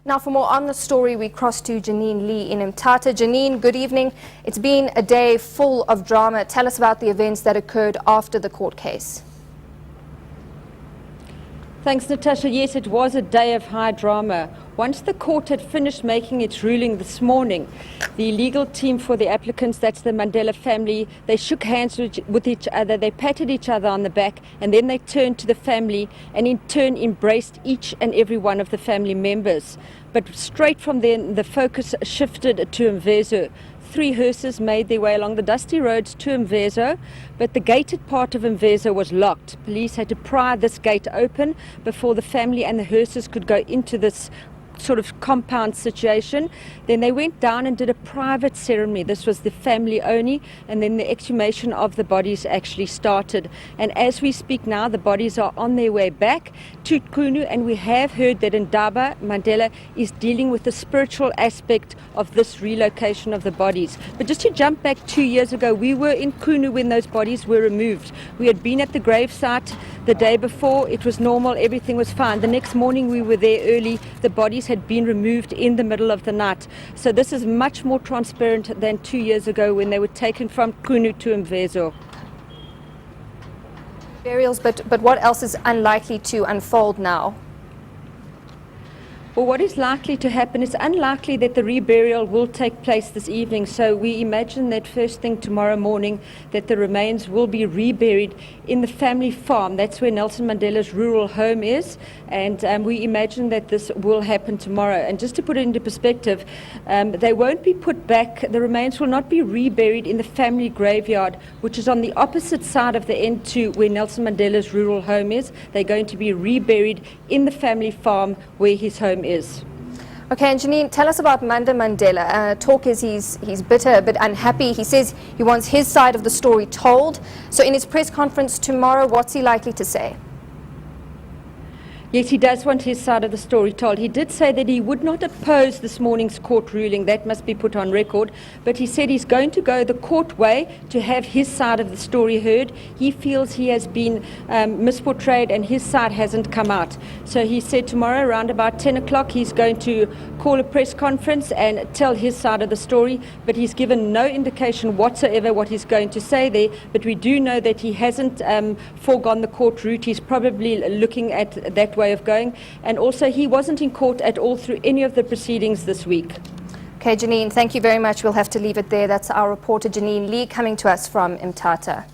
Now for more on the story, we cross to Janine Lee in Mthatha. Janine, good evening. It's been a day full of drama. Tell us about the events that occurred after the court case. Thanks, Natasha. Yes, it was a day of high drama. Once the court had finished making its ruling this morning, the legal team for the applicants, that's the Mandela family, they shook hands with each other, they patted each other on the back, and then they turned to the family and in turn embraced each and every one of the family members. But straight from then, the focus shifted to Mvezo. 3 hearses made their way along the dusty roads to Mvezo, but the gated part of Mvezo was locked. Police had to pry this gate open before the family and the hearses could go into this sort of compound situation. Then they went down and did a private ceremony. This was the family only, and then the exhumation of the bodies actually started. And as we speak now, the bodies are on their way back to Qunu, and we have heard that Ndaba Mandela is dealing with the spiritual aspect of this relocation of the bodies. But just to jump back 2 years ago, we were in Qunu when those bodies were removed. We had been at the gravesite the day before. It was normal, everything was fine. The next morning we were there early. The bodies had been removed in the middle of the night. So this is much more transparent than 2 years ago when they were taken from Qunu to Mvezo. Burials, but what else is unlikely to unfold now? Well, what is likely to happen, it's unlikely that the reburial will take place this evening. So we imagine that first thing tomorrow morning that the remains will be reburied in the family farm. That's where Nelson Mandela's rural home is. And we imagine that this will happen tomorrow. And just to put it into perspective, they won't be put back, the remains will not be reburied in the family graveyard, which is on the opposite side of the end to where Nelson Mandela's rural home is. They're going to be reburied in the family farm where his home is. Okay, and Janine, tell us about Manda Mandela. Talk is he's bitter, a bit unhappy. He says he wants his side of the story told. So in his press conference tomorrow, what's he likely to say? Yes, he does want his side of the story told. He did say that he would not oppose this morning's court ruling. That must be put on record. But he said he's going to go the court way to have his side of the story heard. He feels he has been misportrayed and his side hasn't come out. So he said tomorrow around about 10 o'clock he's going to call a press conference and tell his side of the story. But he's given no indication whatsoever what he's going to say there. But we do know that he hasn't foregone the court route. He's probably looking at that way of going, and also he wasn't in court at all through any of the proceedings this week. Okay, Janine, thank you very much. We'll have to leave it there. That's our reporter Janine Lee coming to us from Mthatha.